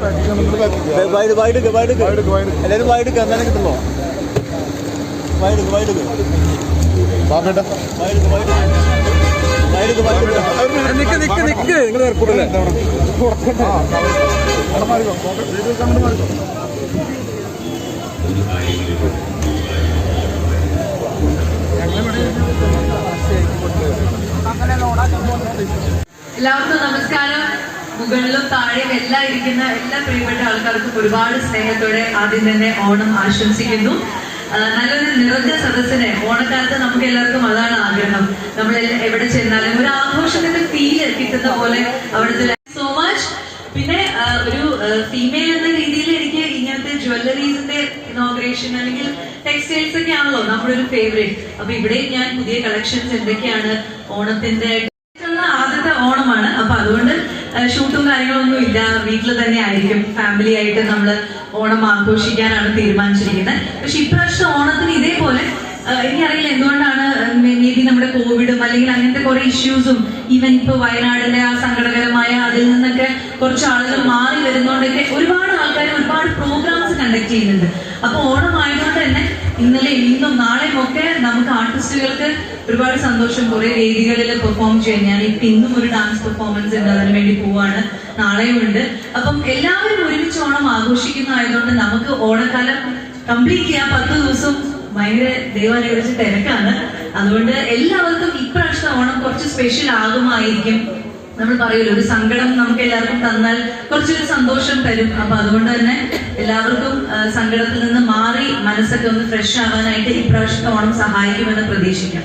എല്ലാവരും വായിടുക എന്താണ് കിട്ടുമോ? വായിടുക നിങ്ങൾ ഏർക്കൂടല്ലേ? എല്ലാവർക്കും നമസ്കാരം. മുകളിലും താഴെയും എല്ലാം ഇരിക്കുന്ന എല്ലാ പ്രിയപ്പെട്ട ആൾക്കാർക്കും ഒരുപാട് സ്നേഹത്തോടെ ആദ്യം തന്നെ ഓണം ആശംസിക്കുന്നു. നല്ലൊരു നിറഞ്ഞ സദസ്സിനെ ഓണക്കാലത്ത് നമുക്ക് എല്ലാവർക്കും അതാണ് ആഗ്രഹം. നമ്മൾ എവിടെ ചെന്നാലും ഒരു ആഘോഷത്തിന്റെ ഫീല് കിട്ടുന്ന പോലെ അവിടുത്തെ സോ മച്ച്. പിന്നെ ഒരു ഫീമെയിൽ എന്ന രീതിയിൽ എനിക്ക് ഇങ്ങനത്തെ ജ്വല്ലറീസിന്റെ ഇനോഗ്രേഷൻ അല്ലെങ്കിൽ ടെക്സ്റ്റൈൽസ് ഒക്കെ ആണല്ലോ നമ്മുടെ ഒരു ഫേവറേറ്റ്. അപ്പൊ ഇവിടെ ഞാൻ പുതിയ കളക്ഷൻസ് എന്തൊക്കെയാണ് ഓണത്തിന്റെ ആദ്യത്തെ ഓണമാണ്. അപ്പൊ അതുകൊണ്ട് ഷൂട്ടും കാര്യങ്ങളൊന്നും ഇല്ല, വീട്ടിൽ തന്നെ ആയിരിക്കും. ഫാമിലി ആയിട്ട് നമ്മൾ ഓണം ആഘോഷിക്കാനാണ് തീരുമാനിച്ചിരിക്കുന്നത്. പക്ഷെ ഇപ്രാവശ്യം ഓണത്തിന് ഇതേപോലെ എനിക്കറിയില്ല എന്തുകൊണ്ടാണ്, മേ ബി നമ്മുടെ കോവിഡും അല്ലെങ്കിൽ അങ്ങനത്തെ കുറെ ഇഷ്യൂസും ഈവൻ ഇപ്പൊ വയനാടിന്റെ ആ സങ്കടകരമായ അതിൽ നിന്നൊക്കെ കുറച്ച് ആളുകൾ മാറി വരുന്നോണ്ടൊക്കെ ഒരുപാട് ആൾക്കാർ ഒരുപാട് പ്രോഗ്രാംസ് കണ്ടക്ട് ചെയ്യുന്നുണ്ട്. അപ്പൊ ഓണം ആയതുകൊണ്ട് തന്നെ ഇന്നലെ ഇന്നും നാളെയും ഒക്കെ നമുക്ക് ആർട്ടിസ്റ്റുകൾക്ക് ഒരുപാട് സന്തോഷം. കുറെ വേദികളിൽ പെർഫോം ചെയ്യാൻ ഞാൻ ഇന്നും ഒരു ഡാൻസ് പെർഫോമൻസ് ഉണ്ട്, അതിനു വേണ്ടി പോവാണ്. നാളെയും ഉണ്ട്. അപ്പം എല്ലാവരും ഒരുമിച്ച് ഓണം ആഘോഷിക്കുന്നതായതുകൊണ്ട് നമുക്ക് ഓണക്കാലം കംപ്ലീറ്റ് ചെയ്യാൻ 10 ദിവസം ഭയങ്കര ദൈവം കുറിച്ച് തിരക്കാണ്. അതുകൊണ്ട് എല്ലാവർക്കും ഇപ്രാവശ്യത്തെ ഓണം കുറച്ച് സ്പെഷ്യൽ ആകുമായിരിക്കും. നമ്മൾ പറയുമല്ലോ, ഒരു സങ്കടം നമുക്ക് എല്ലാവർക്കും തന്നാൽ കുറച്ചൊരു സന്തോഷം തരും. അപ്പൊ അതുകൊണ്ട് തന്നെ എല്ലാവർക്കും സങ്കടത്തിൽ നിന്ന് മാറി മനസ്സൊക്കെ ഒന്ന് ഫ്രഷ് ആവാനായിട്ട് ഇപ്രാവശ്യത്തെ ഓണം സഹായിക്കുമെന്ന് പ്രതീക്ഷിക്കാം.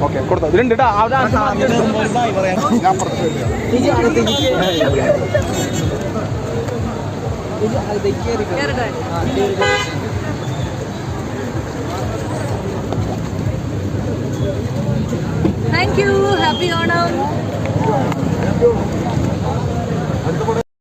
ഓക്കെ കൊടുത്തോ, ഇതിലുണ്ട് കേട്ടോ. Thank you. Happy Onam.